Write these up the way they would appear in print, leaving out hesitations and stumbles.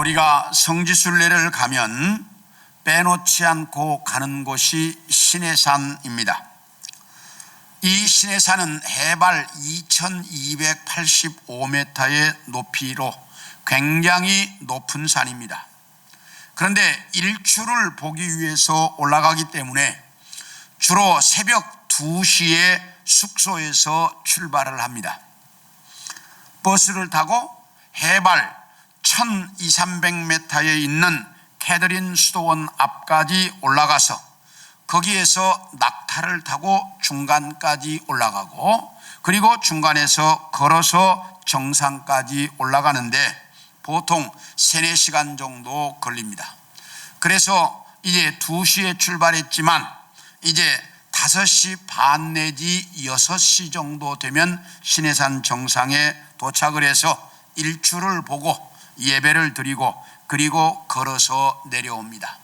우리가 성지순례를 가면 빼놓지 않고 가는 곳이 신해산입니다. 이 신해산은 해발 2285m의 높이로 굉장히 높은 산입니다. 그런데 일출을 보기 위해서 올라가기 때문에 주로 새벽 2시에 숙소에서 출발을 합니다. 버스를 타고 해발 1200~1300m에 있는 캐더린 수도원 앞까지 올라가서 거기에서 낙타를 타고 중간까지 올라가고, 그리고 중간에서 걸어서 정상까지 올라가는데 보통 3~4시간 정도 걸립니다. 그래서 이제 2시에 출발했지만 이제 5시 반 내지 6시 정도 되면 신해산 정상에 도착을 해서 일출을 보고 예배를 드리고, 그리고 걸어서 내려옵니다.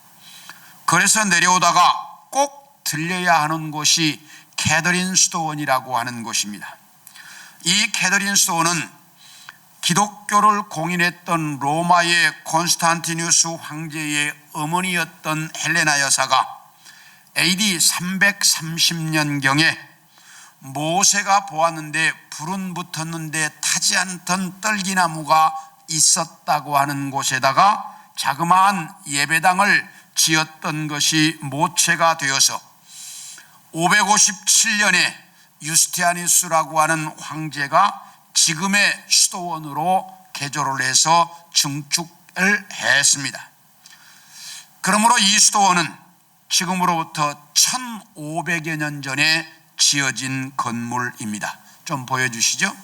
걸어서 내려오다가 꼭 들려야 하는 곳이 캐더린 수도원이라고 하는 곳입니다. 이 캐더린 수도원은 기독교를 공인했던 로마의 콘스탄티누스 황제의 어머니였던 헬레나 여사가 AD 330년경에 모세가 보았는데 불은 붙었는데 타지 않던 떨기나무가 있었다고 하는 곳에다가 자그마한 예배당을 지었던 것이 모체가 되어서 557년에 유스티아누스라고 하는 황제가 지금의 수도원으로 개조를 해서 증축을 했습니다. 그러므로 이 수도원은 지금으로부터 1500여 년 전에 지어진 건물입니다. 좀 보여주시죠.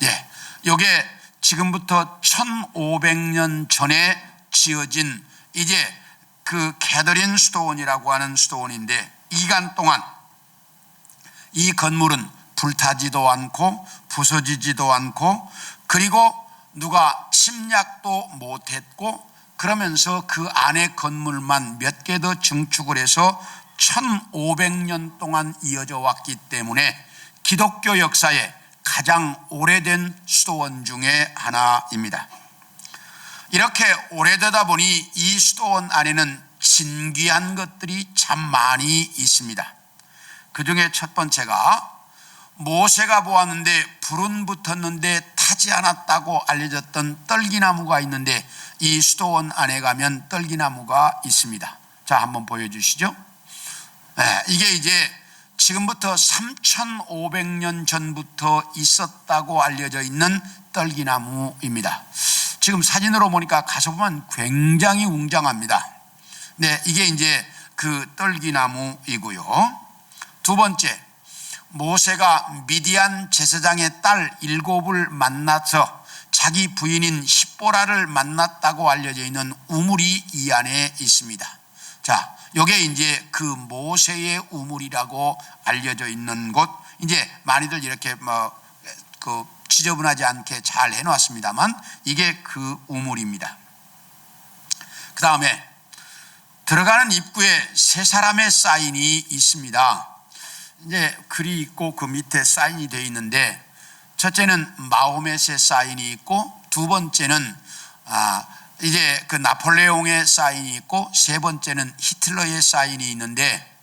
예, 이게 지금부터 1500년 전에 지어진 이제 그 캐더린 수도원이라고 하는 수도원인데, 이 기간 동안 이 건물은 불타지도 않고 부서지지도 않고, 그리고 누가 침략도 못했고, 그러면서 그 안에 건물만 몇 개 더 증축을 해서 1500년 동안 이어져 왔기 때문에 기독교 역사에 가장 오래된 수도원 중에 하나입니다. 이렇게 오래되다 보니 이 수도원 안에는 진귀한 것들이 참 많이 있습니다. 그 중에 첫 번째가 모세가 보았는데 불은 붙었는데 타지 않았다고 알려졌던 떨기나무가 있는데, 이 수도원 안에 가면 떨기나무가 있습니다. 자, 한번 보여주시죠. 네, 이게 이제 지금부터 3500년 전부터 있었다고 알려져 있는 떨기나무입니다. 지금 사진으로 보니까 가서 보면 굉장히 웅장합니다. 네, 이게 이제 그 떨기나무이고요. 두 번째, 모세가 미디안 제사장의 딸 7을 만나서 자기 부인인 십보라를 만났다고 알려져 있는 우물이 이 안에 있습니다. 자, 이게 이제 그 모세의 우물이라고 알려져 있는 곳. 이제 많이들 이렇게 그 지저분하지 않게 잘 해놨습니다만 이게 그 우물입니다. 그 다음에 들어가는 입구에 세 사람의 사인이 있습니다. 이제 글이 있고 그 밑에 사인이 되어 있는데, 첫째는 마호멧의 사인이 있고, 두 번째는 이제 그 나폴레옹의 사인이 있고, 세 번째는 히틀러의 사인이 있는데,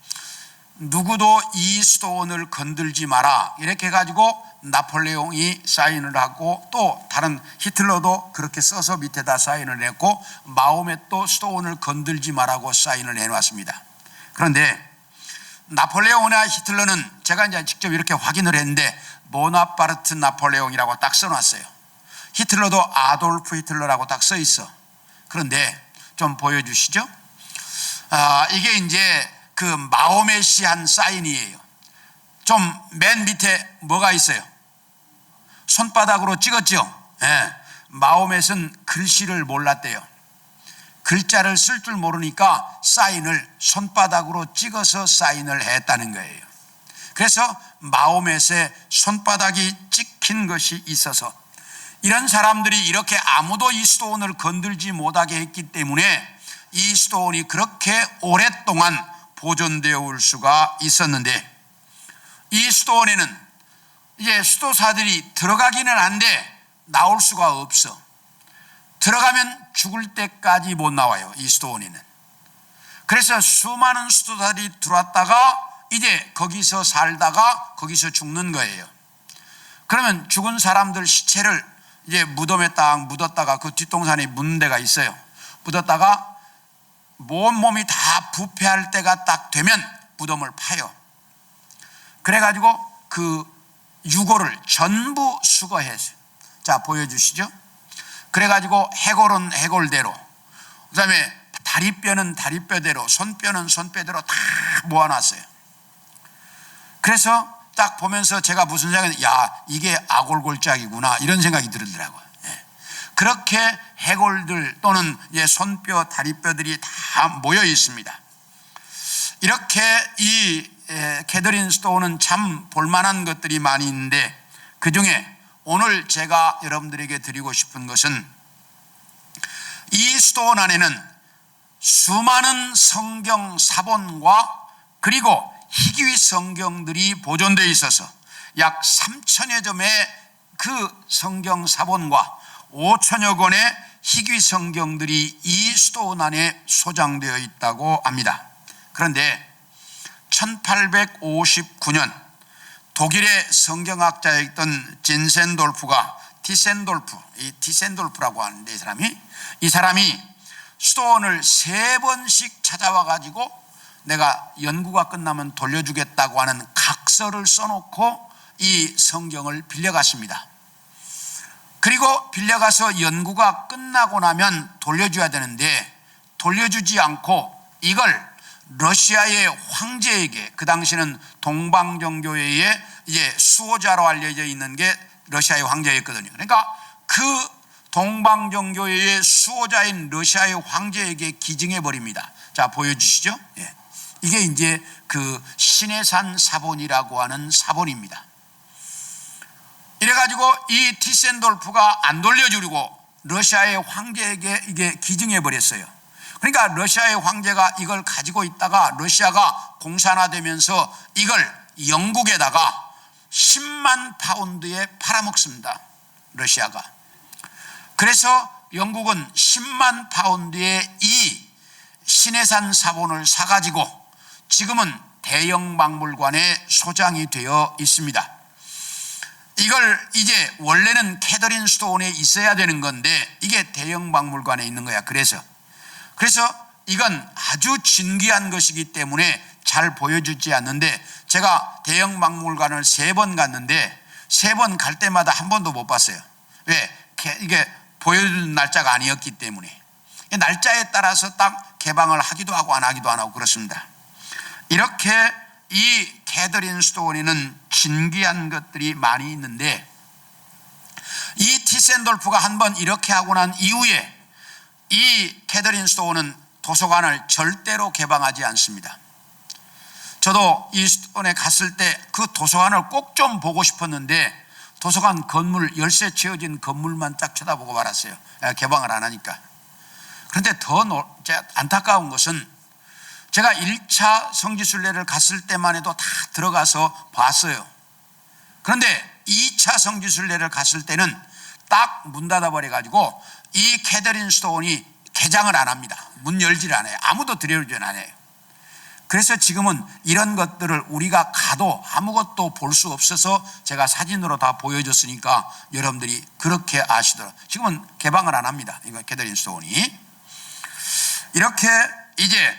누구도 이 수도원을 건들지 마라 이렇게 해가지고 나폴레옹이 사인을 하고, 또 다른 히틀러도 그렇게 써서 밑에다 사인을 했고, 마호멧도 수도원을 건들지 마라고 사인을 해놨습니다. 그런데 나폴레옹이나 히틀러는 제가 이제 직접 이렇게 확인을 했는데 보나파르트 나폴레옹이라고 딱 써놨어요. 히틀러도 아돌프 히틀러라고 딱 써 있어. 그런데 좀 보여주시죠. 이게 이제 그 마호멧이 한 사인이에요. 좀 맨 밑에 뭐가 있어요? 손바닥으로 찍었죠. 예. 마호멧은 글씨를 몰랐대요. 글자를 쓸 줄 모르니까 사인을 손바닥으로 찍어서 사인을 했다는 거예요. 그래서 마호멧의 손바닥이 찍힌 것이 있어서 이런 사람들이 이렇게 아무도 이 수도원을 건들지 못하게 했기 때문에 이 수도원이 그렇게 오랫동안 보존되어 올 수가 있었는데, 이 수도원에는 이제 수도사들이 들어가기는 한데 나올 수가 없어. 들어가면 죽을 때까지 못 나와요, 이 수도원에는. 그래서 수많은 수도사들이 들어왔다가 이제 거기서 살다가 거기서 죽는 거예요. 그러면 죽은 사람들 시체를 이제 무덤에 딱 묻었다가 그 뒷동산에 묻는 데가 있어요. 묻었다가 몸이 다 부패할 때가 딱 되면 무덤을 파요. 그래가지고 그 유골을 전부 수거해서, 자 보여주시죠. 그래가지고 해골은 해골대로, 그 다음에 다리뼈는 다리뼈대로, 손뼈는 손뼈대로 다 모아놨어요. 그래서 딱 보면서 제가 무슨 생각이, 야 이게 아골골짜기구나 이런 생각이 들더라고요. 그렇게 해골들 또는 손뼈 다리뼈들이 다 모여 있습니다. 이렇게 이 캐더린 스토어는 참 볼만한 것들이 많이 있는데, 그 중에 오늘 제가 여러분들에게 드리고 싶은 것은 이 스토어 안에는 수많은 성경 사본과 그리고 희귀 성경들이 보존되어 있어서 약 3천여 점의 그 성경 사본과 5천여 권의 희귀 성경들이 이 수도원 안에 소장되어 있다고 합니다. 그런데 1859년 독일의 성경학자였던 진센돌프가 티센돌프라고 하는데, 이 사람이 수도원을 3번씩 찾아와 가지고 내가 연구가 끝나면 돌려주겠다고 하는 각서를 써놓고 이 성경을 빌려갔습니다. 그리고 빌려가서 연구가 끝나고 나면 돌려줘야 되는데 돌려주지 않고 이걸 러시아의 황제에게, 그 당시는 동방정교회의 이제 수호자로 알려져 있는 게 러시아의 황제였거든요. 그러니까 그 동방정교회의 수호자인 러시아의 황제에게 기증해 버립니다. 자 보여주시죠. 이게 이제 그 신해산 사본이라고 하는 사본입니다. 이래가지고 이 티센돌프가 안 돌려주고 러시아의 황제에게 이게 기증해 버렸어요. 그러니까 러시아의 황제가 이걸 가지고 있다가 러시아가 공산화되면서 이걸 영국에다가 10만 파운드에 팔아먹습니다, 러시아가. 그래서 영국은 10만 파운드의 이 신해산 사본을 사가지고 지금은 대형 박물관에 소장이 되어 있습니다. 이걸 이제 원래는 캐더린 스토온에 있어야 되는 건데 이게 대형 박물관에 있는 거야. 그래서 이건 아주 진귀한 것이기 때문에 잘 보여주지 않는데, 제가 대형 박물관을 3번 갔는데 3번 갈 때마다 한 번도 못 봤어요. 왜? 이게 보여주는 날짜가 아니었기 때문에. 날짜에 따라서 딱 개방을 하기도 하고 안 하기도 안 하고 그렇습니다. 이렇게 이 캐더린 스토어에는 진귀한 것들이 많이 있는데, 이 티센돌프가 한번 이렇게 하고 난 이후에 이 캐더린 스토어는 도서관을 절대로 개방하지 않습니다. 저도 이 스토어에 갔을 때 그 도서관을 꼭 좀 보고 싶었는데 도서관 건물, 열쇠 채워진 건물만 딱 쳐다보고 말았어요. 개방을 안 하니까. 그런데 더 안타까운 것은 제가 1차 성지순례를 갔을 때만 해도 다 들어가서 봤어요. 그런데 2차 성지순례를 갔을 때는 딱 문 닫아버려가지고 이 캐더린 스토온이 개장을 안 합니다. 문 열지를 않아요. 아무도 들여오지는 않아요. 그래서 지금은 이런 것들을 우리가 가도 아무것도 볼 수 없어서 제가 사진으로 다 보여줬으니까 여러분들이 그렇게 아시도록. 지금은 개방을 안 합니다, 이거 캐더린 스토온이. 이렇게 이제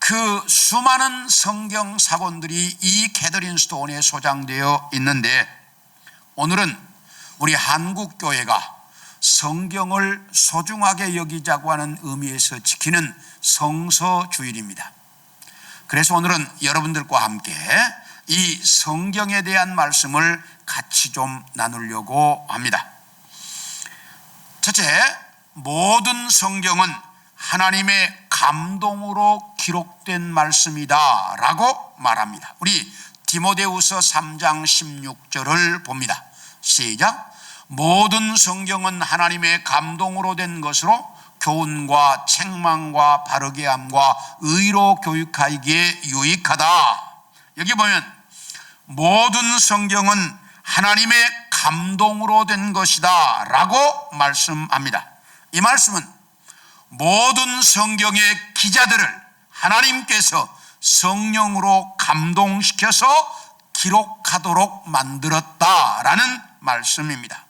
그 수많은 성경 사본들이 이 캐더린 스토온에 소장되어 있는데, 오늘은 우리 한국 교회가 성경을 소중하게 여기자고 하는 의미에서 지키는 성서주일입니다. 그래서 오늘은 여러분들과 함께 이 성경에 대한 말씀을 같이 좀 나누려고 합니다. 첫째, 모든 성경은 하나님의 감동으로 기록된 말씀이다 라고 말합니다. 우리 디모데후서 3장 16절을 봅니다. 시작. 모든 성경은 하나님의 감동으로 된 것으로 교훈과 책망과 바르게 함과 의로 교육하기에 유익하다. 여기 보면 모든 성경은 하나님의 감동으로 된 것이다 라고 말씀합니다. 이 말씀은 모든 성경의 기자들을 하나님께서 성령으로 감동시켜서 기록하도록 만들었다라는 말씀입니다.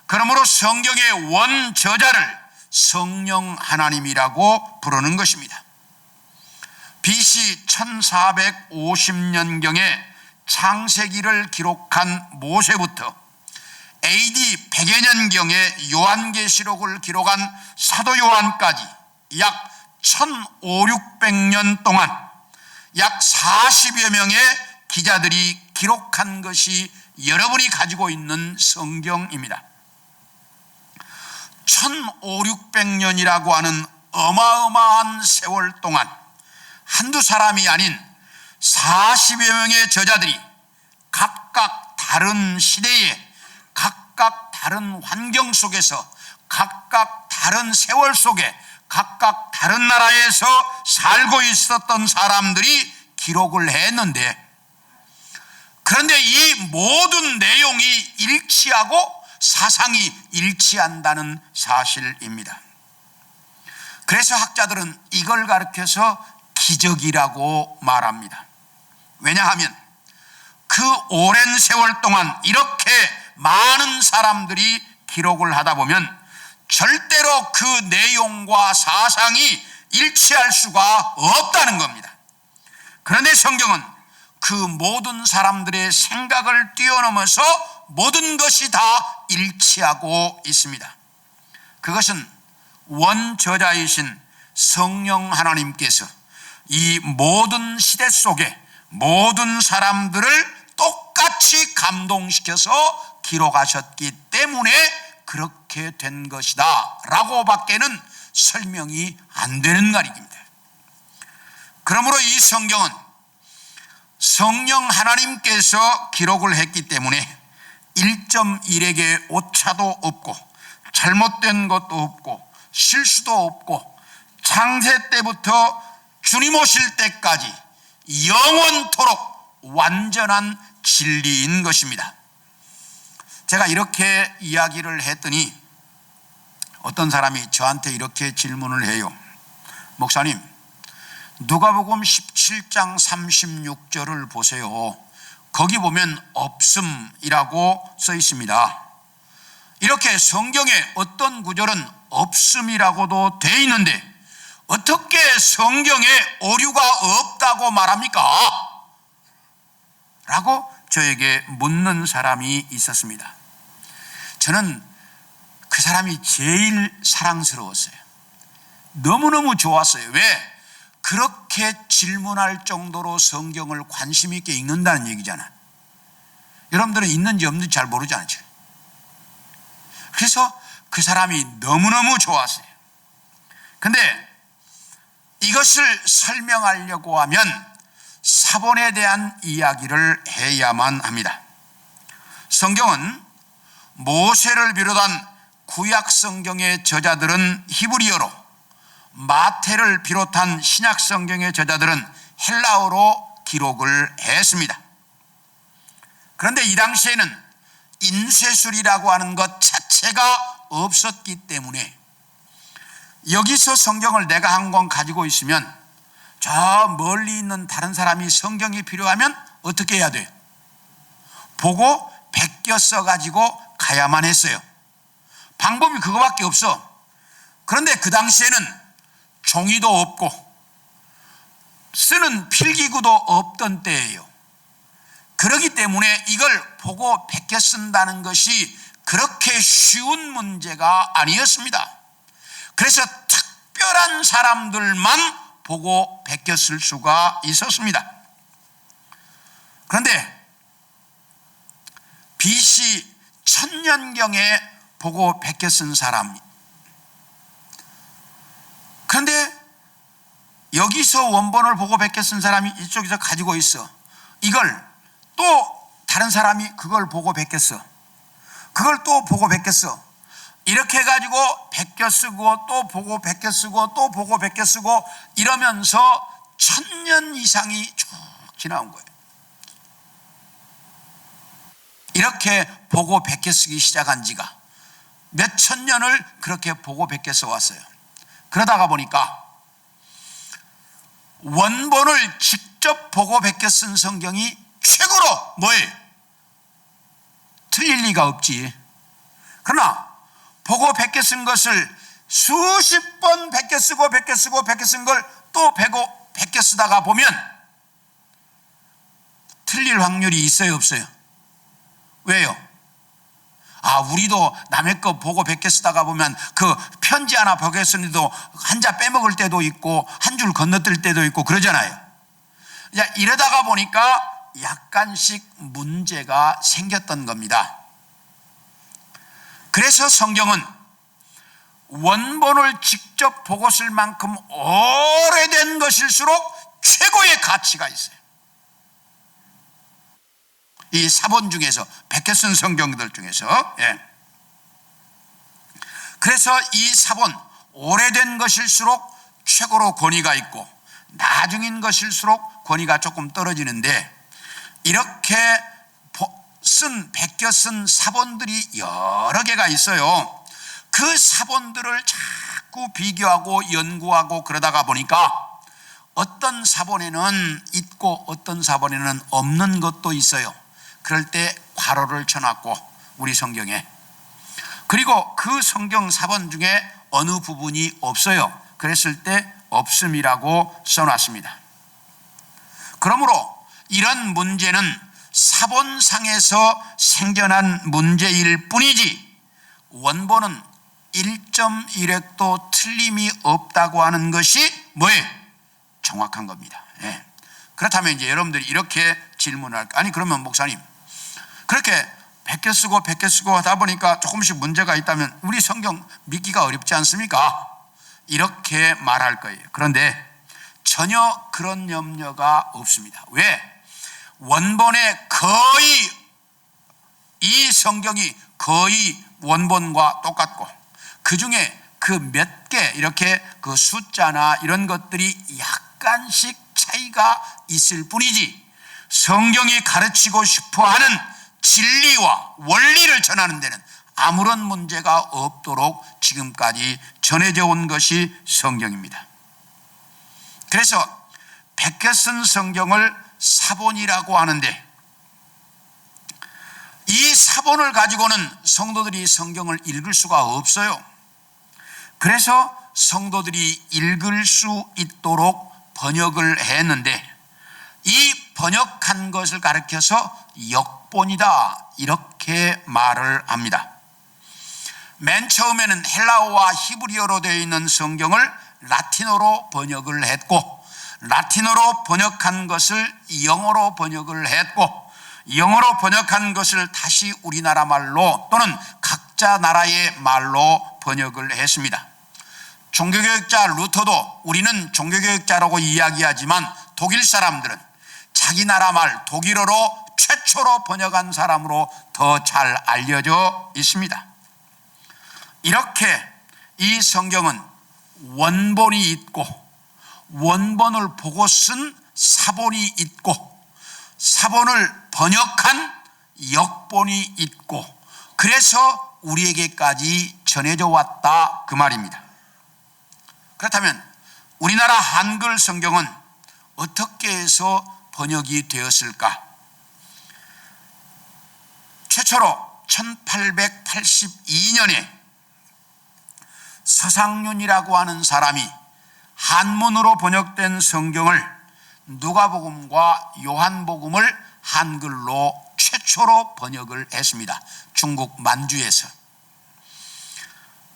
그러므로 성경의 원저자를 성령 하나님이라고 부르는 것입니다. BC 1450년경에 창세기를 기록한 모세부터 AD 100여 년경에 요한계시록을 기록한 사도 요한까지 약 1500년 동안 약 40여 명의 기자들이 기록한 것이 여러분이 가지고 있는 성경입니다. 1500년이라고 하는 어마어마한 세월 동안 한두 사람이 아닌 40여 명의 저자들이 각각 다른 시대에 각각 다른 환경 속에서 각각 다른 세월 속에 각각 다른 나라에서 살고 있었던 사람들이 기록을 했는데, 그런데 이 모든 내용이 일치하고 사상이 일치한다는 사실입니다. 그래서 학자들은 이걸 가리켜서 기적이라고 말합니다. 왜냐하면 그 오랜 세월 동안 이렇게 많은 사람들이 기록을 하다 보면 절대로 그 내용과 사상이 일치할 수가 없다는 겁니다. 그런데 성경은 그 모든 사람들의 생각을 뛰어넘어서 모든 것이 다 일치하고 있습니다. 그것은 원저자이신 성령 하나님께서 이 모든 시대 속에 모든 사람들을 똑같이 감동시켜서 기록하셨기 때문에 그렇게 된 것이다 라고 밖에는 설명이 안 되는 말입니다. 그러므로 이 성경은 성령 하나님께서 기록을 했기 때문에 1.1에게 오차도 없고 잘못된 것도 없고 실수도 없고 창세 때부터 주님 오실 때까지 영원토록 완전한 진리인 것입니다. 제가 이렇게 이야기를 했더니 어떤 사람이 저한테 이렇게 질문을 해요. 목사님, 누가복음 17장 36절을 보세요. 거기 보면 없음이라고 써 있습니다. 이렇게 성경에 어떤 구절은 없음이라고도 돼 있는데 어떻게 성경에 오류가 없다고 말합니까? 라고 저에게 묻는 사람이 있었습니다. 저는 그 사람이 제일 사랑스러웠어요. 너무너무 좋았어요. 왜? 그렇게 질문할 정도로 성경을 관심 있게 읽는다는 얘기잖아. 여러분들은 있는지 없는지 잘 모르잖아요. 그래서 그 사람이 너무너무 좋았어요. 근데 이것을 설명하려고 하면 사본에 대한 이야기를 해야만 합니다. 성경은 모세를 비롯한 구약 성경의 저자들은 히브리어로, 마태를 비롯한 신약 성경의 저자들은 헬라어로 기록을 했습니다. 그런데 이 당시에는 인쇄술이라고 하는 것 자체가 없었기 때문에 여기서 성경을 내가 한 권 가지고 있으면 저 멀리 있는 다른 사람이 성경이 필요하면 어떻게 해야 돼요? 보고 베껴 써가지고 가야만 했어요. 방법이 그거밖에 없어. 그런데 그 당시에는 종이도 없고 쓰는 필기구도 없던 때예요. 그렇기 때문에 이걸 보고 베껴 쓴다는 것이 그렇게 쉬운 문제가 아니었습니다. 그래서 특별한 사람들만 보고 베껴 쓸 수가 있었습니다. 그런데 BC 1000년경에 보고 베껴 쓴 사람, 그런데 여기서 원본을 보고 베껴 쓴 사람이 이쪽에서 가지고 있어. 이걸 또 다른 사람이 그걸 보고 베껴 써. 그걸 또 보고 베껴 써. 이렇게 해가지고 베껴 쓰고 또 보고 베껴 쓰고 또 보고 베껴 쓰고 이러면서 1000년 이상이 쭉 지나온 거예요. 이렇게 보고 베껴 쓰기 시작한 지가 몇천 년을 그렇게 보고 베껴서 왔어요. 그러다가 보니까 원본을 직접 보고 베껴 쓴 성경이 최고로 뭐예요? 틀릴 리가 없지. 그러나 보고 베껴 쓴 것을 수십 번 베껴 쓰고 베껴 쓴 걸 또 베껴 쓰다가 보면 틀릴 확률이 있어요, 없어요? 왜요? 우리도 남의 거 보고 베껴 쓰다가 보면 그 편지 하나 베껴 쓰는데도 한자 빼먹을 때도 있고 한 줄 건너뛸 때도 있고 그러잖아요. 이러다가 보니까 약간씩 문제가 생겼던 겁니다. 그래서 성경은 원본을 직접 보고 쓸 만큼 오래된 것일수록 최고의 가치가 있어요. 이 사본 중에서, 베껴 쓴 성경들 중에서. 그래서 이 사본, 오래된 것일수록 최고로 권위가 있고 나중인 것일수록 권위가 조금 떨어지는데, 이렇게 베껴 쓴 사본들이 여러 개가 있어요. 그 사본들을 자꾸 비교하고 연구하고 그러다가 보니까 어떤 사본에는 있고 어떤 사본에는 없는 것도 있어요. 그럴 때 괄호를 쳐놨고, 우리 성경에. 그리고 그 성경 사본 중에 어느 부분이 없어요. 그랬을 때 없음이라고 써놨습니다. 그러므로 이런 문제는 사본상에서 생겨난 문제일 뿐이지 원본은 1.1획도 틀림이 없다고 하는 것이 뭐예요? 정확한 겁니다. 그렇다면 이제 여러분들이 이렇게 질문을 할까? 아니 그러면 목사님, 그렇게 베껴 쓰고 하다 보니까 조금씩 문제가 있다면 우리 성경 믿기가 어렵지 않습니까? 이렇게 말할 거예요. 그런데 전혀 그런 염려가 없습니다. 왜? 원본에 거의, 이 성경이 거의 원본과 똑같고 그 중에 그 몇 개 이렇게 그 숫자나 이런 것들이 약간씩 차이가 있을 뿐이지 성경이 가르치고 싶어 하는 진리와 원리를 전하는 데는 아무런 문제가 없도록 지금까지 전해져 온 것이 성경입니다. 그래서 베껴 쓴 성경을 사본이라고 하는데, 이 사본을 가지고는 성도들이 성경을 읽을 수가 없어요. 그래서 성도들이 읽을 수 있도록 번역을 했는데, 이 번역한 것을 가리켜서 역본이다 이렇게 말을 합니다. 맨 처음에는 헬라어와 히브리어로 되어 있는 성경을 라틴어로 번역을 했고, 라틴어로 번역한 것을 영어로 번역을 했고, 영어로 번역한 것을 다시 우리나라 말로 또는 각자 나라의 말로 번역을 했습니다. 종교개혁자 루터도 우리는 종교개혁자라고 이야기하지만 독일 사람들은 자기 나라 말 독일어로 최초로 번역한 사람으로 더 잘 알려져 있습니다. 이렇게 이 성경은 원본이 있고 원본을 보고 쓴 사본이 있고 사본을 번역한 역본이 있고, 그래서 우리에게까지 전해져 왔다 그 말입니다. 그렇다면 우리나라 한글 성경은 어떻게 해서 번역이 되었을까? 최초로 1882년에 서상윤이라고 하는 사람이 한문으로 번역된 성경을, 누가복음과 요한복음을 한글로 최초로 번역을 했습니다. 중국 만주에서.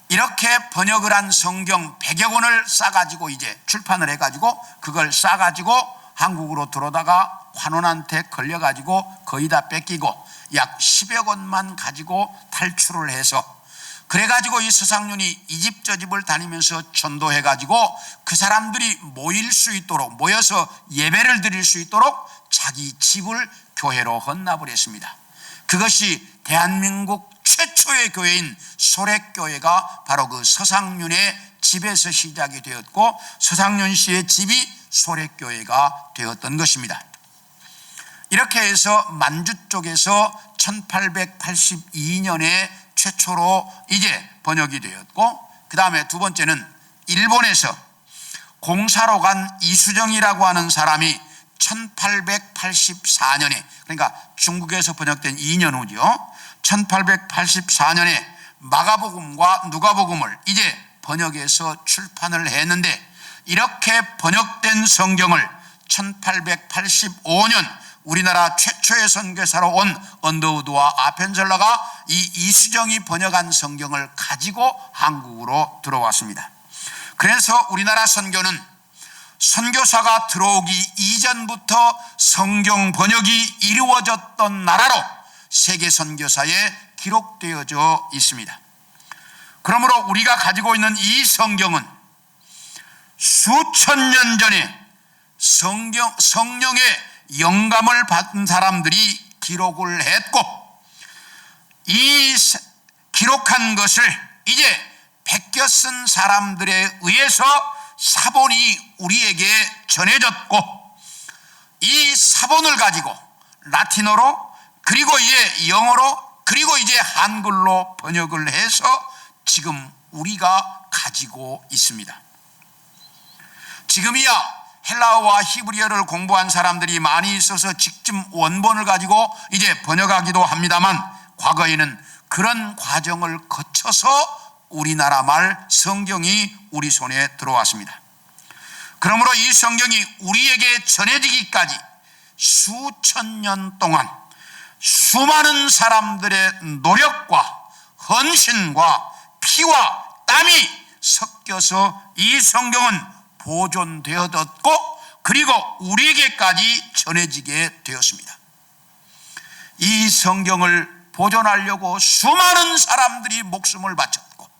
이렇게 번역을 한 성경 100여 권을 싸가지고 이제 출판을 해가지고 그걸 싸가지고 한국으로 들어오다가 환원한테 걸려가지고 거의 다 뺏기고 약 10여 권만 가지고 탈출을 해서, 그래가지고 이 서상윤이 이 집 저 집을 다니면서 전도해가지고 그 사람들이 모일 수 있도록, 모여서 예배를 드릴 수 있도록 자기 집을 교회로 헌납을 했습니다. 그것이 대한민국 최초의 교회인 소렉교회가 바로 그 서상윤의 집에서 시작이 되었고, 서상윤 씨의 집이 소렉교회가 되었던 것입니다. 이렇게 해서 만주 쪽에서 1882년에 최초로 이제 번역이 되었고, 그 다음에 두 번째는 일본에서 공사로 간 이수정이라고 하는 사람이 1884년에, 그러니까 중국에서 번역된 2년 후죠. 1884년에 마가복음과 누가복음을 이제 번역해서 출판을 했는데, 이렇게 번역된 성경을 1885년 우리나라 최초의 선교사로 온 언더우드와 아펜젤러가 이 이수정이 번역한 성경을 가지고 한국으로 들어왔습니다. 그래서 우리나라 선교는 선교사가 들어오기 이전부터 성경 번역이 이루어졌던 나라로 세계 선교사에 기록되어져 있습니다. 그러므로 우리가 가지고 있는 이 성경은 수천 년 전에 성령의 영감을 받은 사람들이 기록을 했고, 이 기록한 것을 이제 베껴 쓴 사람들에 의해서 사본이 우리에게 전해졌고, 이 사본을 가지고 라틴어로, 그리고 이제 영어로, 그리고 이제 한글로 번역을 해서 지금 우리가 가지고 있습니다. 지금이야 헬라어와 히브리어를 공부한 사람들이 많이 있어서 직접 원본을 가지고 이제 번역하기도 합니다만, 과거에는 그런 과정을 거쳐서 우리나라 말 성경이 우리 손에 들어왔습니다. 그러므로 이 성경이 우리에게 전해지기까지 수천 년 동안 수많은 사람들의 노력과 헌신과 피와 땀이 섞여서 이 성경은 보존되어졌고, 그리고 우리에게까지 전해지게 되었습니다. 이 성경을 보존하려고 수많은 사람들이 목숨을 바쳤고,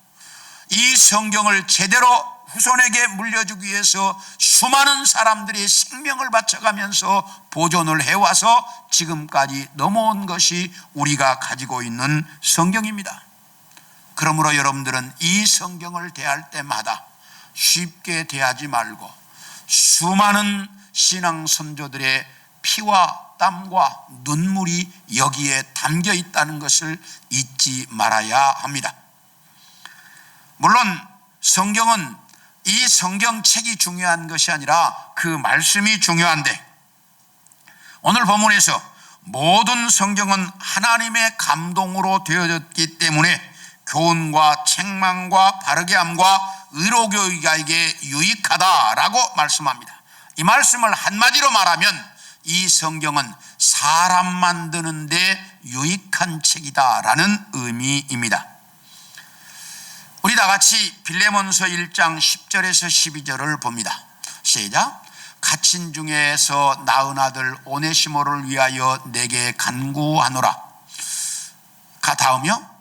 이 성경을 제대로 후손에게 물려주기 위해서 수많은 사람들이 생명을 바쳐가면서 보존을 해와서 지금까지 넘어온 것이 우리가 가지고 있는 성경입니다. 그러므로 여러분들은 이 성경을 대할 때마다 쉽게 대하지 말고 수많은 신앙 선조들의 피와 땀과 눈물이 여기에 담겨 있다는 것을 잊지 말아야 합니다. 물론 성경은 이 성경책이 중요한 것이 아니라 그 말씀이 중요한데, 오늘 본문에서 모든 성경은 하나님의 감동으로 되어졌기 때문에 교훈과 책망과 바르게 함과 의로 교육자에게 유익하다라고 말씀합니다. 이 말씀을 한마디로 말하면 이 성경은 사람 만드는 데 유익한 책이다라는 의미입니다. 우리 다 같이 빌레몬서 1장 10절에서 12절을 봅니다. 시작. 갇힌 중에서 낳은 아들 오네시모를 위하여 내게 간구하노라. 다음이요.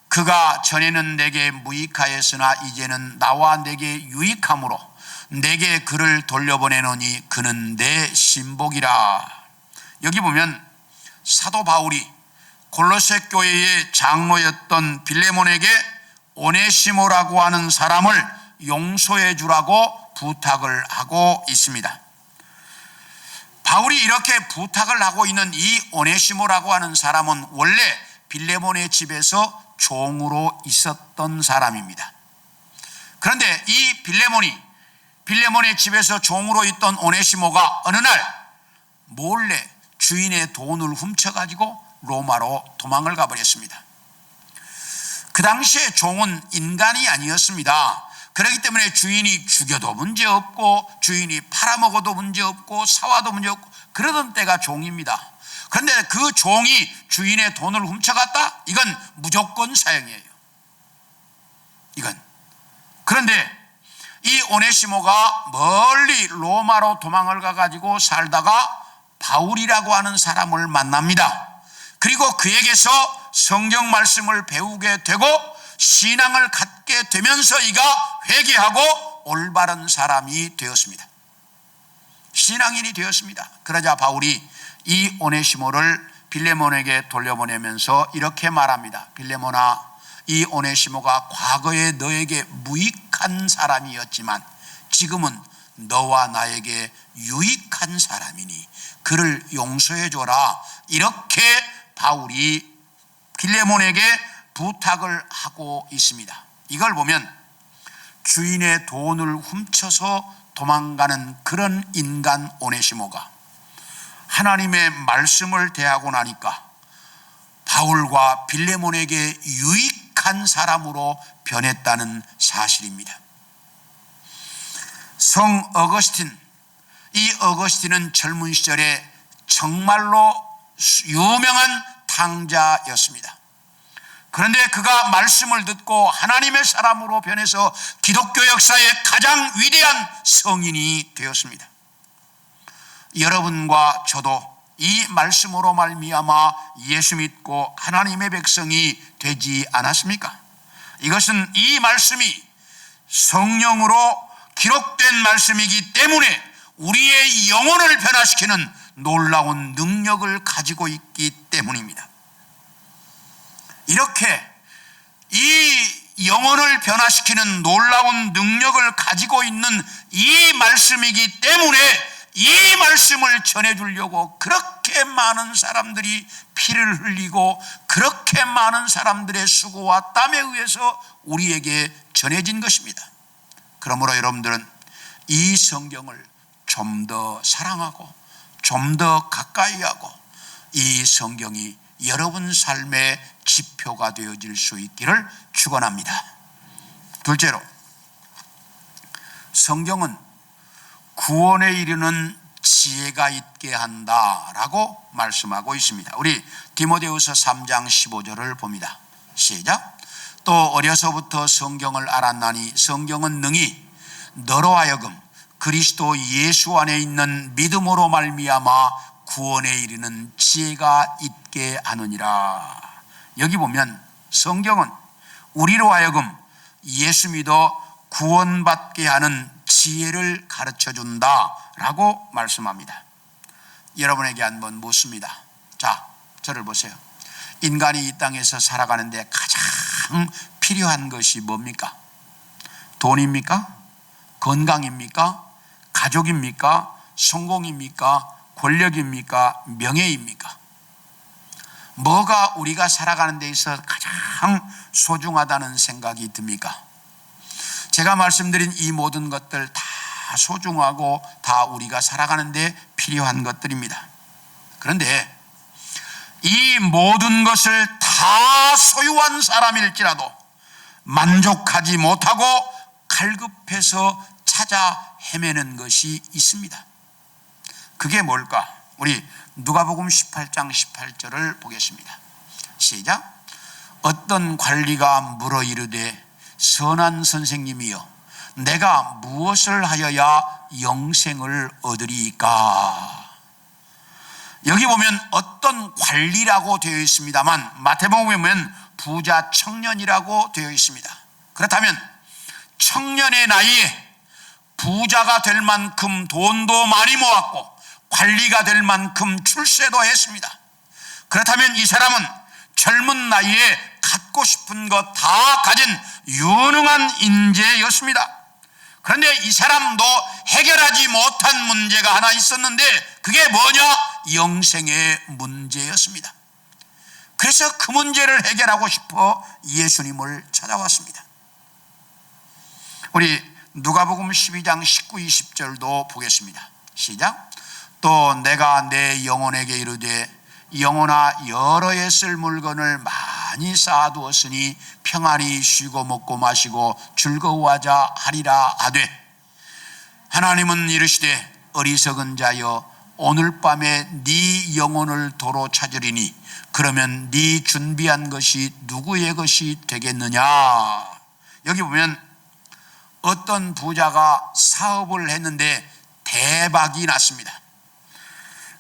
그가 전에는 내게 무익하였으나 이제는 나와 내게 유익함으로 내게 그를 돌려보내노니 그는 내 신복이라. 여기 보면 사도 바울이 골로새 교회의 장로였던 빌레몬에게 오네시모라고 하는 사람을 용서해 주라고 부탁을 하고 있습니다. 바울이 이렇게 부탁을 하고 있는 이 오네시모라고 하는 사람은 원래 빌레몬의 집에서 종으로 있었던 사람입니다. 그런데 이 빌레몬의 집에서 종으로 있던 오네시모가 어느 날 몰래 주인의 돈을 훔쳐가지고 로마로 도망을 가버렸습니다. 그 당시에 종은 인간이 아니었습니다. 그렇기 때문에 주인이 죽여도 문제없고 주인이 팔아먹어도 문제없고 사와도 문제없고 그러던 때가 종입니다. 그런데 그 종이 주인의 돈을 훔쳐갔다? 이건 무조건 사형이에요. 이건. 그런데 이 오네시모가 멀리 로마로 도망을 가가지고 살다가 바울이라고 하는 사람을 만납니다. 그리고 그에게서 성경 말씀을 배우게 되고 신앙을 갖게 되면서 이가 회개하고 올바른 사람이 되었습니다. 신앙인이 되었습니다. 그러자 바울이 이 오네시모를 빌레몬에게 돌려보내면서 이렇게 말합니다. 빌레몬아, 이 오네시모가 과거에 너에게 무익한 사람이었지만 지금은 너와 나에게 유익한 사람이니 그를 용서해 줘라. 이렇게 바울이 빌레몬에게 부탁을 하고 있습니다. 이걸 보면 주인의 돈을 훔쳐서 도망가는 그런 인간 오네시모가 하나님의 말씀을 대하고 나니까 바울과 빌레몬에게 유익한 사람으로 변했다는 사실입니다. 성 어거스틴, 이 어거스틴은 젊은 시절에 정말로 유명한 탕자였습니다. 그런데 그가 말씀을 듣고 하나님의 사람으로 변해서 기독교 역사의 가장 위대한 성인이 되었습니다. 여러분과 저도 이 말씀으로 말미암아 예수 믿고 하나님의 백성이 되지 않았습니까? 이것은 이 말씀이 성령으로 기록된 말씀이기 때문에 우리의 영혼을 변화시키는 놀라운 능력을 가지고 있기 때문입니다. 이렇게 이 영혼을 변화시키는 놀라운 능력을 가지고 있는 이 말씀이기 때문에 이 말씀을 전해주려고 그렇게 많은 사람들이 피를 흘리고 그렇게 많은 사람들의 수고와 땀에 의해서 우리에게 전해진 것입니다. 그러므로 여러분들은 이 성경을 좀 더 사랑하고 좀 더 가까이 하고 이 성경이 여러분 삶의 지표가 되어질 수 있기를 축원합니다. 둘째로, 성경은 구원에 이르는 지혜가 있게 한다라고 말씀하고 있습니다. 우리 디모데후서 3장 15절을 봅니다. 시작. 또 어려서부터 성경을 알았나니 성경은 능히 너로 하여금 그리스도 예수 안에 있는 믿음으로 말미암아 구원에 이르는 지혜가 있게 하느니라. 여기 보면 성경은 우리로 하여금 예수 믿어 구원받게 하는 지혜를 가르쳐준다라고 말씀합니다. 여러분에게 한번 묻습니다. 자, 저를 보세요. 인간이 이 땅에서 살아가는데 가장 필요한 것이 뭡니까? 돈입니까? 건강입니까? 가족입니까? 성공입니까? 권력입니까? 명예입니까? 뭐가 우리가 살아가는 데 있어서 가장 소중하다는 생각이 듭니까? 제가 말씀드린 이 모든 것들 다 소중하고 다 우리가 살아가는 데 필요한 것들입니다. 그런데 이 모든 것을 다 소유한 사람일지라도 만족하지 못하고 갈급해서 찾아 헤매는 것이 있습니다. 그게 뭘까? 우리 누가복음 18장 18절을 보겠습니다. 시작. 어떤 관리가 물어 이르되 선한 선생님이여 내가 무엇을 하여야 영생을 얻으리이까? 여기 보면 어떤 관리라고 되어 있습니다만 마태복음에 보면 부자 청년이라고 되어 있습니다. 그렇다면 청년의 나이에 부자가 될 만큼 돈도 많이 모았고 관리가 될 만큼 출세도 했습니다. 그렇다면 이 사람은 젊은 나이에 갖고 싶은 것 다 가진 유능한 인재였습니다. 그런데 이 사람도 해결하지 못한 문제가 하나 있었는데 그게 뭐냐? 영생의 문제였습니다. 그래서 그 문제를 해결하고 싶어 예수님을 찾아왔습니다. 우리 누가복음 12장 19, 20절도 보겠습니다. 시작. 또 내가 내 영혼에게 이르되 영혼아 여러 해 쓸 물건을 많이 쌓아두었으니 평안히 쉬고 먹고 마시고 즐거워하자 하리라 하되 하나님은 이르시되 어리석은 자여 오늘 밤에 네 영혼을 도로 찾으리니 그러면 네 준비한 것이 누구의 것이 되겠느냐? 여기 보면 어떤 부자가 사업을 했는데 대박이 났습니다.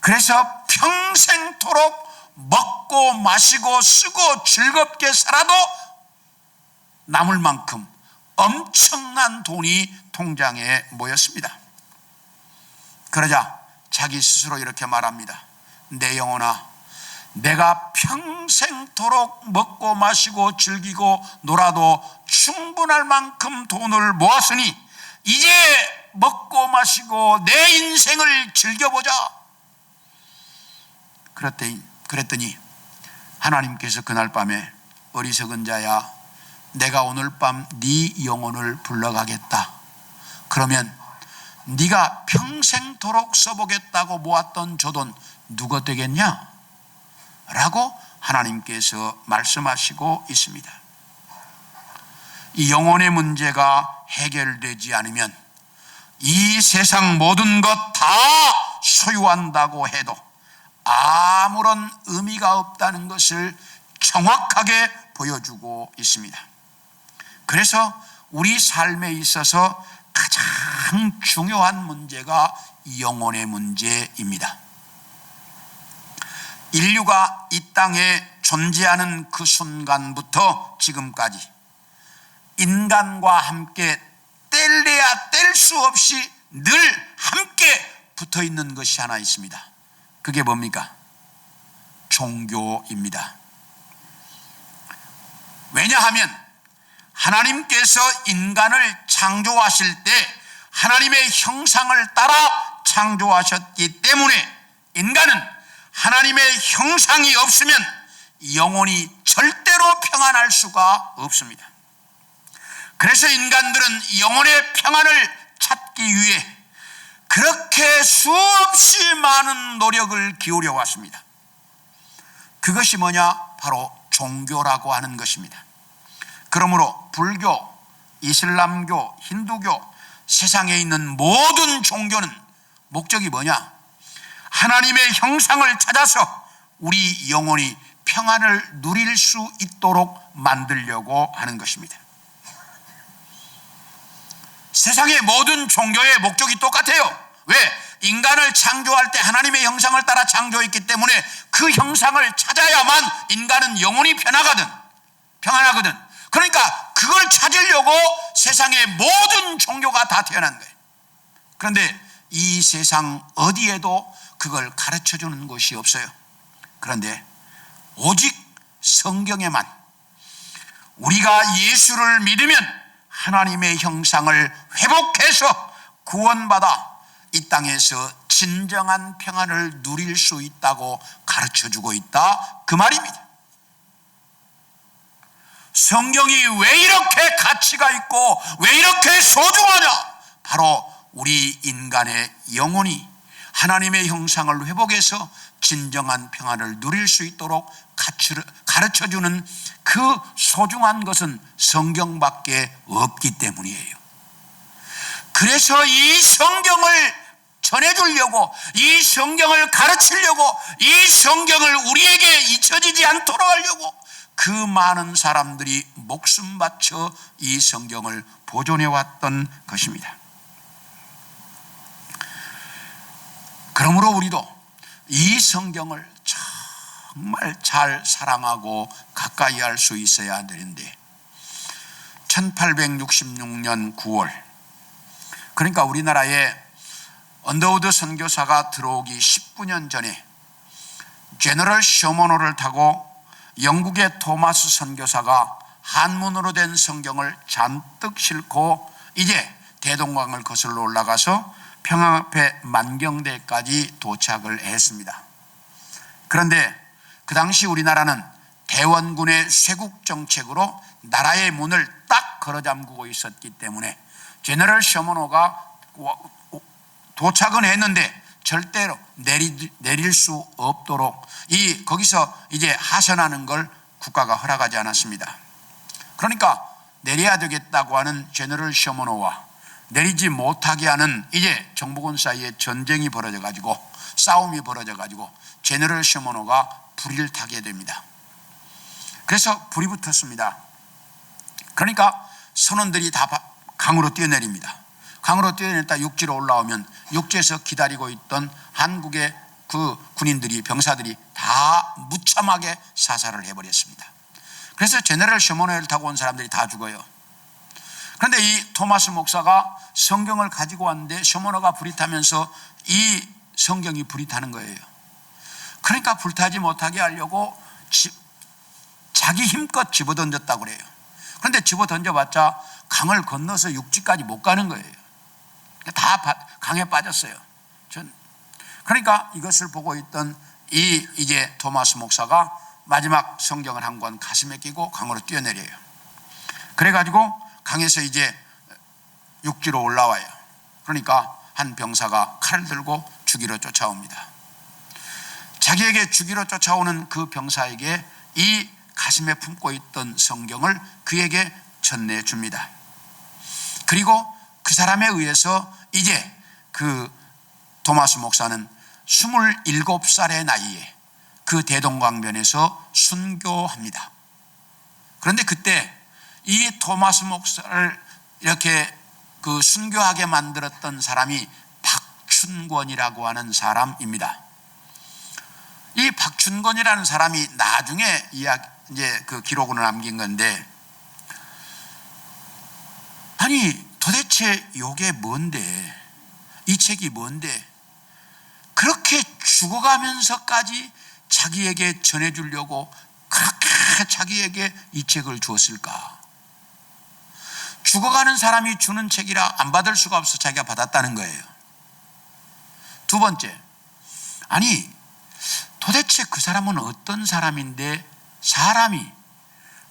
그래서 평생토록 먹고 마시고 쓰고 즐겁게 살아도 남을 만큼 엄청난 돈이 통장에 모였습니다. 그러자 자기 스스로 이렇게 말합니다. 내 영혼아 내가 평생토록 먹고 마시고 즐기고 놀아도 충분할 만큼 돈을 모았으니 이제 먹고 마시고 내 인생을 즐겨보자. 그랬더니 하나님께서 그날 밤에 어리석은 자야, 내가 오늘 밤 네 영혼을 불러가겠다. 그러면 네가 평생토록 써보겠다고 모았던 저 돈 누가 되겠냐? 라고 하나님께서 말씀하시고 있습니다. 이 영혼의 문제가 해결되지 않으면 이 세상 모든 것 다 소유한다고 해도 아무런 의미가 없다는 것을 정확하게 보여주고 있습니다. 그래서 우리 삶에 있어서 가장 중요한 문제가 영혼의 문제입니다. 인류가 이 땅에 존재하는 그 순간부터 지금까지 인간과 함께 뗄래야 뗄 수 없이 늘 함께 붙어 있는 것이 하나 있습니다. 그게 뭡니까? 종교입니다. 왜냐하면 하나님께서 인간을 창조하실 때 하나님의 형상을 따라 창조하셨기 때문에 인간은 하나님의 형상이 없으면 영혼이 절대로 평안할 수가 없습니다. 그래서 인간들은 영혼의 평안을 찾기 위해 그렇게 수없이 많은 노력을 기울여 왔습니다. 그것이 뭐냐? 바로 종교라고 하는 것입니다. 그러므로 불교, 이슬람교, 힌두교, 세상에 있는 모든 종교는 목적이 뭐냐? 하나님의 형상을 찾아서 우리 영혼이 평안을 누릴 수 있도록 만들려고 하는 것입니다. 세상의 모든 종교의 목적이 똑같아요. 왜? 인간을 창조할 때 하나님의 형상을 따라 창조했기 때문에 그 형상을 찾아야만 인간은 영혼이 평안하거든. 그러니까 그걸 찾으려고 세상의 모든 종교가 다 태어난 거예요. 그런데 이 세상 어디에도 그걸 가르쳐주는 곳이 없어요. 그런데 오직 성경에만 우리가 예수를 믿으면 하나님의 형상을 회복해서 구원받아 이 땅에서 진정한 평안을 누릴 수 있다고 가르쳐주고 있다, 그 말입니다. 성경이 왜 이렇게 가치가 있고 왜 이렇게 소중하냐? 바로 우리 인간의 영혼이 하나님의 형상을 회복해서 진정한 평안을 누릴 수 있도록 가르쳐주는 그 소중한 것은 성경밖에 없기 때문이에요. 그래서 이 성경을 전해주려고, 이 성경을 가르치려고, 이 성경을 우리에게 잊혀지지 않도록 하려고 그 많은 사람들이 목숨 바쳐 이 성경을 보존해왔던 것입니다. 그러므로 우리도 이 성경을 정말 잘 사랑하고 가까이 할 수 있어야 되는데 1866년 9월, 그러니까 우리나라에 언더우드 선교사가 들어오기 19년 전에 제너럴 셔먼호를 타고 영국의 토마스 선교사가 한문으로 된 성경을 잔뜩 싣고 이제 대동강을 거슬러 올라가서 평양앞에 만경대까지 도착을 했습니다. 그런데 그 당시 우리나라는 대원군의 쇄국 정책으로 나라의 문을 딱 걸어 잠그고 있었기 때문에 제너럴 셔먼호가 도착은 했는데 절대로 내릴 수 없도록 거기서 이제 하선하는 걸 국가가 허락하지 않았습니다. 그러니까 내려야 되겠다고 하는 제너럴 셔먼호와 내리지 못하게 하는 이제 정부군 사이에 전쟁이 벌어져가지고 싸움이 벌어져가지고 제너럴 셔먼호가 불의를 타게 됩니다. 그래서 불이 붙었습니다. 그러니까 선원들이 다 강으로 뛰어내립니다. 강으로 뛰어내렸다 육지로 올라오면 육지에서 기다리고 있던 한국의 그 군인들이, 병사들이 다 무참하게 사살을 해버렸습니다. 그래서 제너럴 셔먼호를 타고 온 사람들이 다 죽어요. 그런데 이 토마스 목사가 성경을 가지고 왔는데 셔먼호가 불이 타면서 이 성경이 불이 타는 거예요. 그러니까 불타지 못하게 하려고 자기 힘껏 집어던졌다고 그래요. 그런데 집어던져봤자 강을 건너서 육지까지 못 가는 거예요. 다 강에 빠졌어요. 그러니까 이것을 보고 있던 이제 토마스 목사가 마지막 성경을 한 권 가슴에 끼고 강으로 뛰어내려요. 그래가지고 강에서 이제 육지로 올라와요. 그러니까 한 병사가 칼을 들고 죽이러 쫓아옵니다. 자기에게 죽이러 쫓아오는 그 병사에게 이 가슴에 품고 있던 성경을 그에게 전해줍니다. 그리고 그 사람에 의해서 이제 그 도마스 목사는 27살의 나이에 그 대동강변에서 순교합니다. 그런데 그때 이 토마스 목사를 이렇게 그 순교하게 만들었던 사람이 박춘권이라고 하는 사람입니다. 이 박춘권이라는 사람이 나중에 이제 그 기록으로 남긴 건데, 아니 도대체 이게 뭔데, 이 책이 뭔데 그렇게 죽어가면서까지 자기에게 전해주려고 그렇게 자기에게 이 책을 주었을까? 죽어가는 사람이 주는 책이라 안 받을 수가 없어 자기가 받았다는 거예요. 두 번째, 아니 도대체 그 사람은 어떤 사람인데 사람이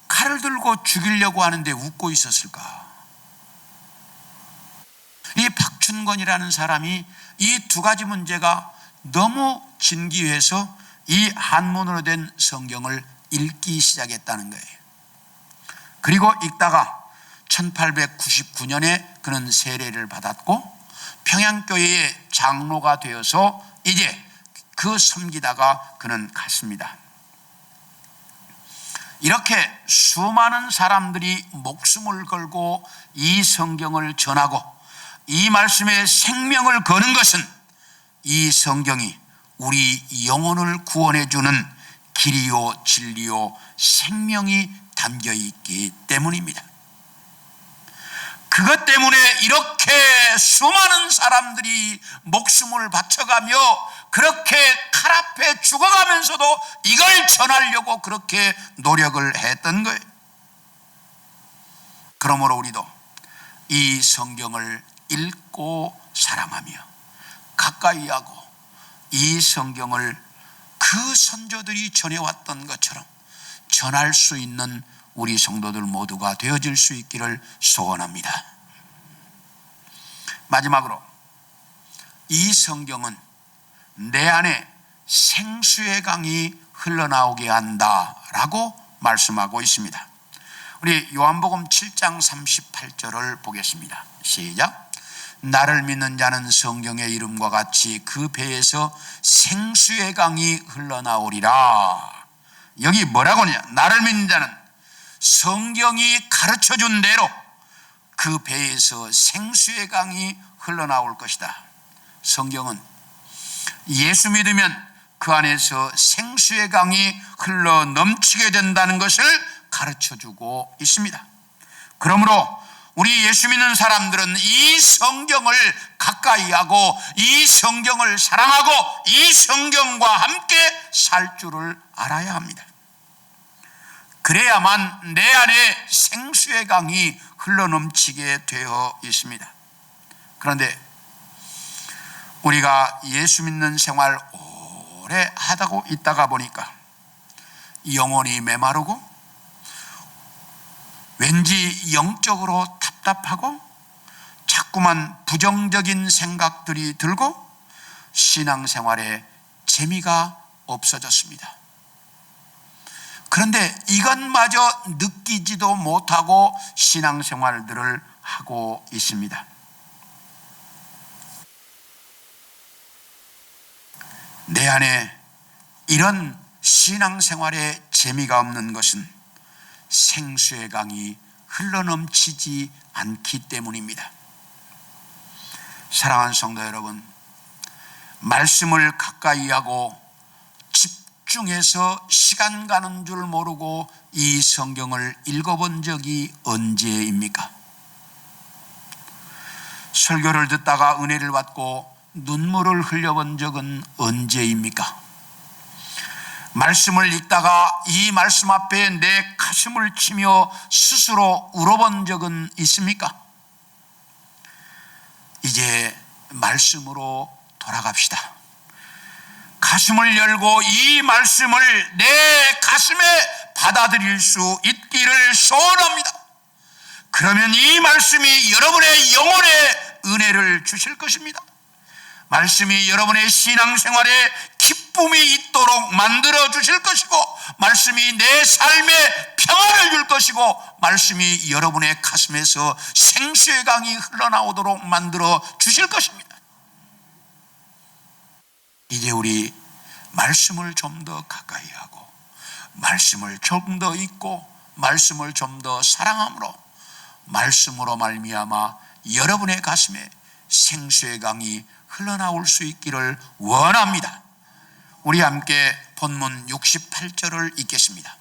칼을 들고 죽이려고 하는데 웃고 있었을까? 이 박춘권이라는 사람이 이 두 가지 문제가 너무 진기해서 이 한문으로 된 성경을 읽기 시작했다는 거예요. 그리고 읽다가 1899년에 그는 세례를 받았고 평양교회의 장로가 되어서 이제 그 섬기다가 그는 갔습니다. 이렇게 수많은 사람들이 목숨을 걸고 이 성경을 전하고 이 말씀에 생명을 거는 것은 이 성경이 우리 영혼을 구원해 주는 길이요 진리요 생명이 담겨 있기 때문입니다. 그것 때문에 이렇게 수많은 사람들이 목숨을 바쳐가며 그렇게 칼 앞에 죽어가면서도 이걸 전하려고 그렇게 노력을 했던 거예요. 그러므로 우리도 이 성경을 읽고 사랑하며 가까이 하고 이 성경을 그 선조들이 전해왔던 것처럼 전할 수 있는 우리 성도들 모두가 되어질 수 있기를 소원합니다. 마지막으로 이 성경은 내 안에 생수의 강이 흘러나오게 한다라고 말씀하고 있습니다. 우리 요한복음 7장 38절을 보겠습니다. 시작. 나를 믿는 자는 성경의 이름과 같이 그 배에서 생수의 강이 흘러나오리라. 여기 뭐라고 하냐? 나를 믿는 자는 성경이 가르쳐준 대로 그 배에서 생수의 강이 흘러나올 것이다. 성경은 예수 믿으면 그 안에서 생수의 강이 흘러 넘치게 된다는 것을 가르쳐주고 있습니다. 그러므로 우리 예수 믿는 사람들은 이 성경을 가까이 하고 이 성경을 사랑하고 이 성경과 함께 살 줄을 알아야 합니다. 그래야만 내 안에 생수의 강이 흘러넘치게 되어 있습니다. 그런데 우리가 예수 믿는 생활 오래 하다고 있다가 보니까 영혼이 메마르고 왠지 영적으로 답답하고 자꾸만 부정적인 생각들이 들고 신앙생활에 재미가 없어졌습니다. 그런데 이것마저 느끼지도 못하고 신앙생활들을 하고 있습니다. 내 안에 이런 신앙생활에 재미가 없는 것은 생수의 강이 흘러넘치지 않기 때문입니다. 사랑하는 성도 여러분, 말씀을 가까이 하고 집중해서 시간 가는 줄 모르고 이 성경을 읽어본 적이 언제입니까? 설교를 듣다가 은혜를 받고 눈물을 흘려본 적은 언제입니까? 말씀을 읽다가 이 말씀 앞에 내 가슴을 치며 스스로 울어본 적은 있습니까? 이제 말씀으로 돌아갑시다. 가슴을 열고 이 말씀을 내 가슴에 받아들일 수 있기를 소원합니다. 그러면 이 말씀이 여러분의 영혼에 은혜를 주실 것입니다. 말씀이 여러분의 신앙생활에 기쁨이 있도록 만들어 주실 것이고, 말씀이 내 삶에 평안을 줄 것이고, 말씀이 여러분의 가슴에서 생수의 강이 흘러나오도록 만들어 주실 것입니다. 이제 우리 말씀을 좀 더 가까이 하고, 말씀을 좀 더 읽고, 말씀을 좀 더 사랑함으로, 말씀으로 말미암아 여러분의 가슴에 생수의 강이 흘러나올 수 있기를 원합니다. 우리 함께 본문 68절을 읽겠습니다.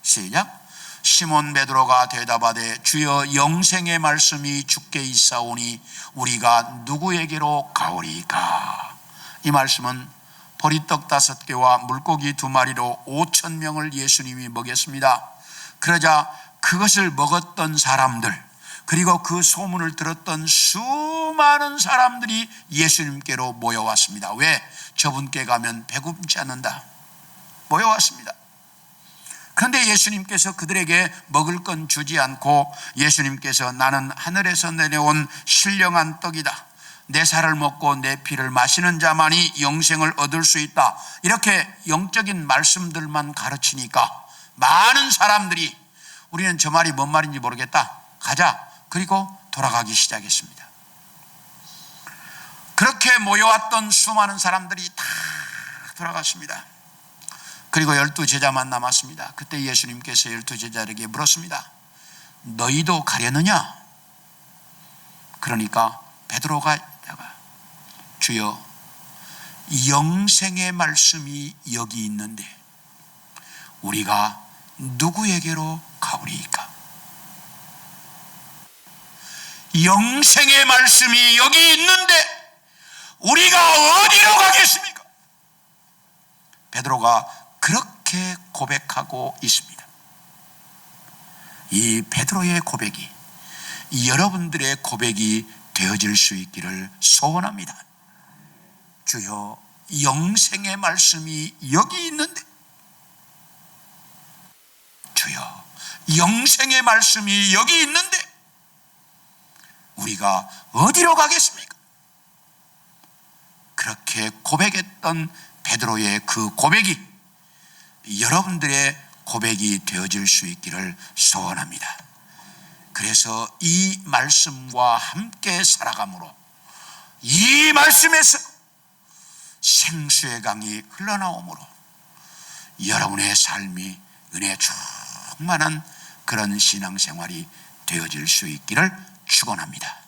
시작. 시몬 베드로가 대답하되 주여 영생의 말씀이 주께 있사오니 우리가 누구에게로 가오리까? 이 말씀은 보리떡 5개와 물고기 2마리로 5,000명을 예수님이 먹였습니다. 그러자 그것을 먹었던 사람들, 그리고 그 소문을 들었던 수많은 사람들이 예수님께로 모여왔습니다. 왜? 저분께 가면 배고프지 않는다. 모여왔습니다. 그런데 예수님께서 그들에게 먹을 건 주지 않고, 예수님께서 나는 하늘에서 내려온 신령한 떡이다, 내 살을 먹고 내 피를 마시는 자만이 영생을 얻을 수 있다, 이렇게 영적인 말씀들만 가르치니까 많은 사람들이 우리는 저 말이 뭔 말인지 모르겠다, 가자. 그리고 돌아가기 시작했습니다. 그렇게 모여왔던 수많은 사람들이 다 돌아갔습니다. 그리고 12제자만 남았습니다. 그때 예수님께서 12제자에게 물었습니다. 너희도 가려느냐? 그러니까 베드로가 있다가 주여 영생의 말씀이 여기 있는데 우리가 누구에게로 가오리이까? 영생의 말씀이 여기 있는데 우리가 어디로 가겠습니까? 베드로가 그렇게 고백하고 있습니다. 이 베드로의 고백이 여러분들의 고백이 되어질 수 있기를 소원합니다. 주여 영생의 말씀이 여기 있는데, 주여 영생의 말씀이 여기 있는데 우리가 어디로 가겠습니까? 그렇게 고백했던 베드로의 그 고백이 여러분들의 고백이 되어질 수 있기를 소원합니다. 그래서 이 말씀과 함께 살아감으로 이 말씀에서 생수의 강이 흘러나오므로 여러분의 삶이 은혜 충만한 그런 신앙생활이 되어질 수 있기를 축원합니다.